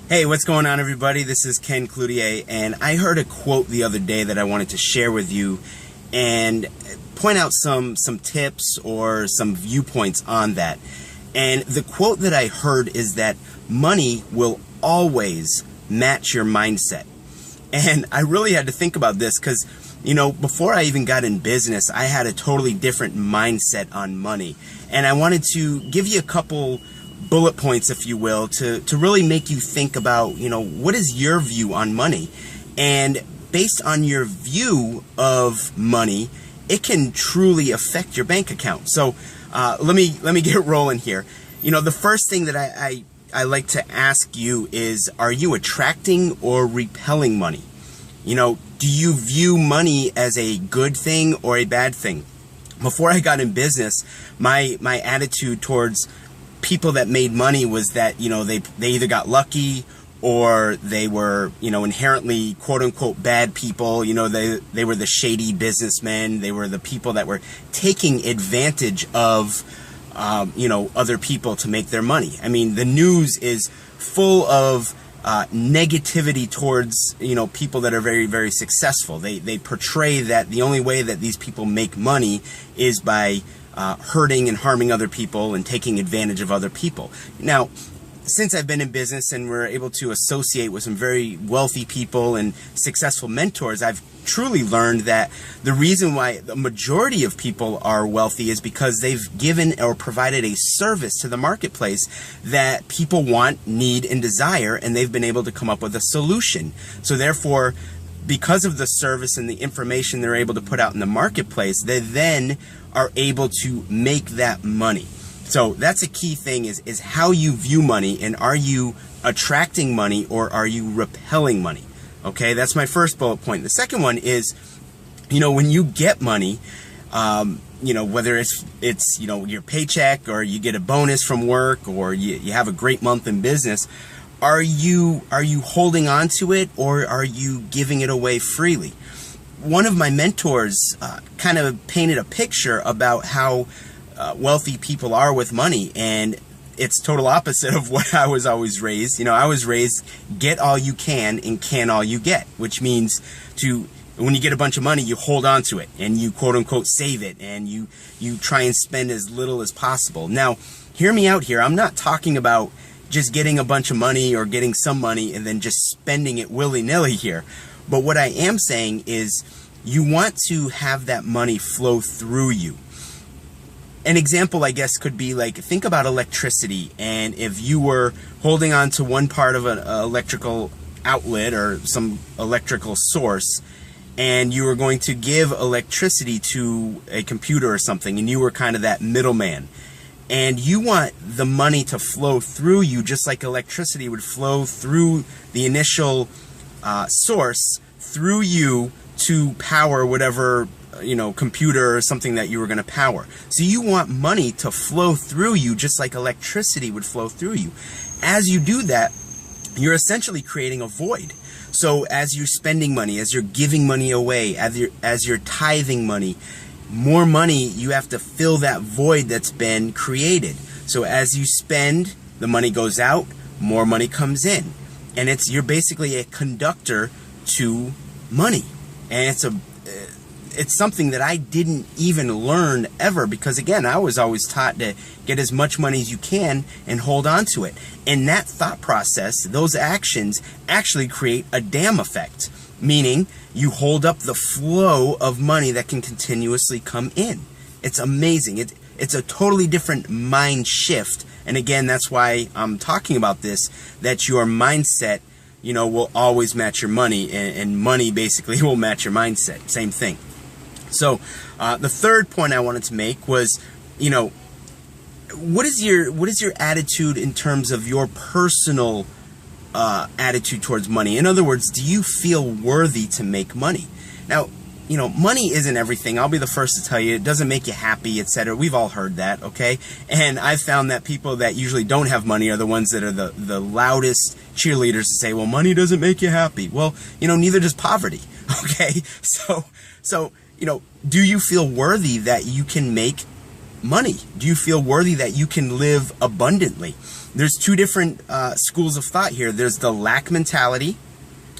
Hey, what's going on, everybody? This is Ken Cloutier, and I heard a quote the other day that I wanted to share with you and point out some tips or some viewpoints on that. And the quote that I heard is that money will always match your mindset. And I really had to think about this because, before I even got in business, I had a totally different mindset on money. And I wanted to give you a couple bullet points, if you will, to really make you think about, what is your view on money? And based on your view of money, it can truly affect your bank account. So let me get rolling here. The first thing that I like to ask you is, are you attracting or repelling money? Do you view money as a good thing or a bad thing? Before I got in business, my attitude towards people that made money was that, they either got lucky or they were, inherently quote unquote bad people. They were the shady businessmen. They were the people that were taking advantage of, other people to make their money. I mean, the news is full of negativity towards, people that are very, very successful. They portray that the only way that these people make money is by hurting and harming other people and taking advantage of other people. Now, since I've been in business and we're able to associate with some very wealthy people and successful mentors, I've truly learned that the reason why the majority of people are wealthy is because they've given or provided a service to the marketplace that people want, need, and desire, and they've been able to come up with a solution. So therefore, because of the service and the information they're able to put out in the marketplace, they then are able to make that money. So that's a key thing is how you view money, and are you attracting money or are you repelling money? Okay, that's my first bullet point. The second one is, when you get money, whether it's your paycheck or you get a bonus from work or you have a great month in business, are you holding on to it or are you giving it away freely? One of my mentors kind of painted a picture about how wealthy people are with money, and it's total opposite of what I was always raised. I was raised, get all you can and can all you get, which means when you get a bunch of money, you hold on to it and you quote unquote save it and you try and spend as little as possible. Now, hear me out here. I'm not talking about just getting a bunch of money or getting some money and then just spending it willy-nilly here. But what I am saying is you want to have that money flow through you. An example, I guess, could be like, think about electricity, and if you were holding on to one part of an electrical outlet or some electrical source, and you were going to give electricity to a computer or something, and you were kind of that middleman, and you want the money to flow through you just like electricity would flow through the initial source through you to power whatever computer or something that you were going to power. So you want money to flow through you just like electricity would flow through you. As you do that, you're essentially creating a void. So as you're spending money, as you're giving money away, as you're tithing money, more money, you have to fill that void that's been created. So as you spend, the money goes out, more money comes in. And you're basically a conductor to money. And it's something that I didn't even learn ever, because again, I was always taught to get as much money as you can and hold on to it. And that thought process, those actions actually create a dam effect, meaning you hold up the flow of money that can continuously come in. It's amazing. It's a totally different mind shift. And again, that's why I'm talking about this, that your mindset, will always match your money, and money basically will match your mindset. Same thing. So the third point I wanted to make was, what is your attitude in terms of your personal attitude towards money? In other words, do you feel worthy to make money? Now, money isn't everything. I'll be the first to tell you, it doesn't make you happy, etc. We've all heard that, okay? And I've found that people that usually don't have money are the ones that are the loudest cheerleaders to say, well, money doesn't make you happy. Well, neither does poverty, okay? So, do you feel worthy that you can make money? Do you feel worthy that you can live abundantly? there's two different schools of thought here. There's the lack mentality.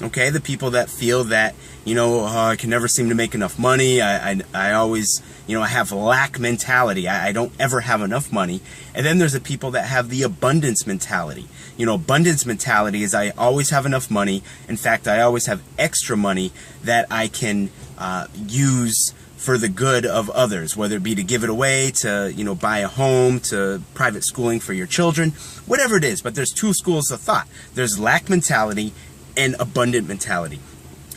Okay, the people that feel that, I can never seem to make enough money. I always, I have lack mentality. I don't ever have enough money. And then there's the people that have the abundance mentality. Abundance mentality is I always have enough money. In fact, I always have extra money that I can use for the good of others, whether it be to give it away, to, buy a home, to private schooling for your children, whatever it is. But there's two schools of thought. There's lack mentality and abundant mentality.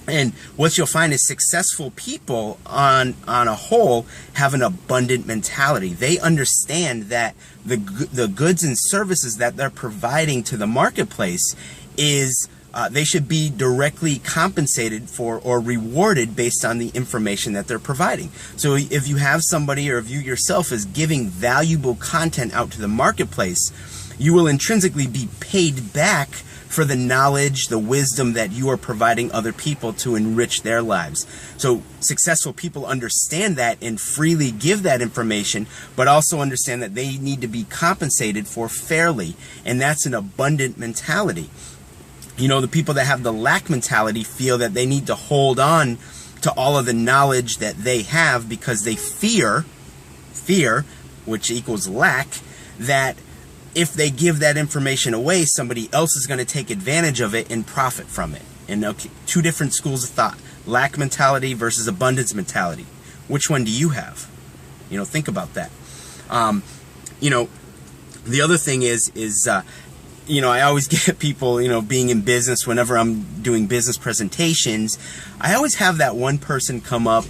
And what you'll find is successful people on a whole have an abundant mentality. They understand that the goods and services that they're providing to the marketplace is they should be directly compensated for or rewarded based on the information that they're providing. So if you have somebody, or if you yourself is giving valuable content out to the marketplace, you will intrinsically be paid back for the knowledge, the wisdom that you are providing other people to enrich their lives. So successful people understand that and freely give that information, but also understand that they need to be compensated for fairly. And that's an abundant mentality. The people that have the lack mentality feel that they need to hold on to all of the knowledge that they have because they fear, which equals lack, that if they give that information away, somebody else is going to take advantage of it and profit from it. And two different schools of thought: lack mentality versus abundance mentality. Which one do you have? Think about that. The other thing is I always get people, being in business, whenever I'm doing business presentations, I always have that one person come up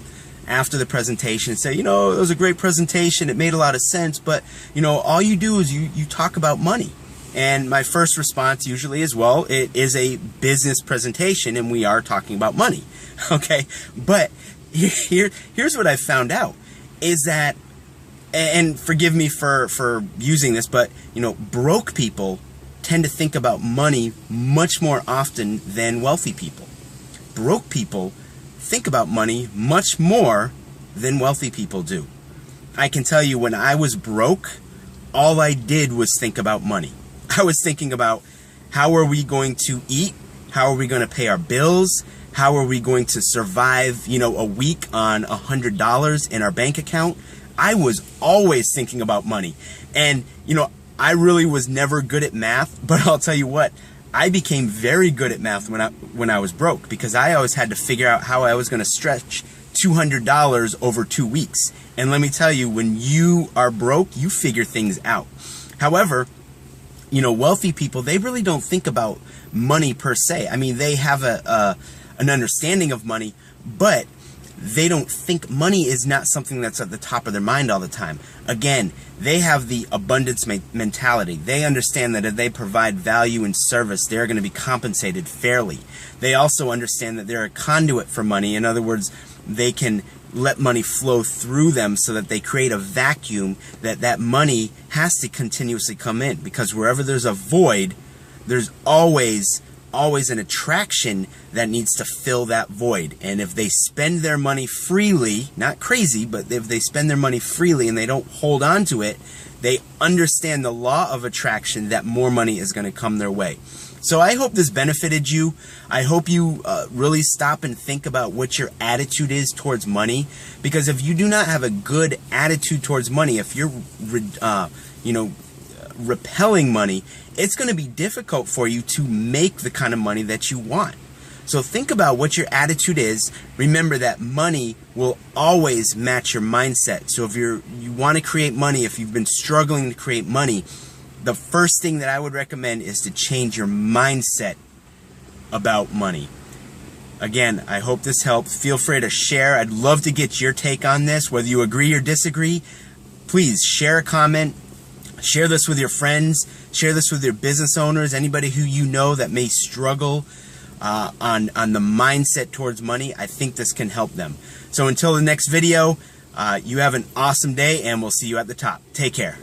after the presentation and say, it was a great presentation, it made a lot of sense, but, all you do is you talk about money. And my first response usually is, well, it is a business presentation and we are talking about money. Okay? But here's what I found out is that, and forgive me for using this, but, broke people tend to think about money much more often than wealthy people. Broke people think about money much more than wealthy people do. I can tell you, when I was broke, all I did was think about money. I was thinking about how are we going to eat? How are we going to pay our bills? How are we going to survive, a week on $100 in our bank account? I was always thinking about money. And, I really was never good at math, but I'll tell you what, I became very good at math when I was broke, because I always had to figure out how I was going to stretch $200 over 2 weeks. And let me tell you, when you are broke, you figure things out. However, wealthy people, they really don't think about money per se. I mean, they have an understanding of money, but they don't think money is not something that's at the top of their mind all the time. Again, they have the abundance mentality. They understand that if they provide value and service, they're going to be compensated fairly. They also understand that they're a conduit for money. In other words, they can let money flow through them so that they create a vacuum that money has to continuously come in, because wherever there's a void, there's always an attraction that needs to fill that void. And if they spend their money freely, not crazy, but if they spend their money freely and they don't hold on to it, they understand the law of attraction that more money is going to come their way. So I hope this benefited you. I hope you really stop and think about what your attitude is towards money, because if you do not have a good attitude towards money, if you're repelling money, it's going to be difficult for you to make the kind of money that you want. So think about what your attitude is. Remember that money will always match your mindset. So if you want to create money, if you've been struggling to create money, the first thing that I would recommend is to change your mindset about money. Again, I hope this helped. Feel free to share. I'd love to get your take on this, whether you agree or disagree. Please share a comment. Share this with your friends. Share this with your business owners, anybody who you know that may struggle on the mindset towards money. I think this can help them. So until the next video, you have an awesome day, and we'll see you at the top. Take care.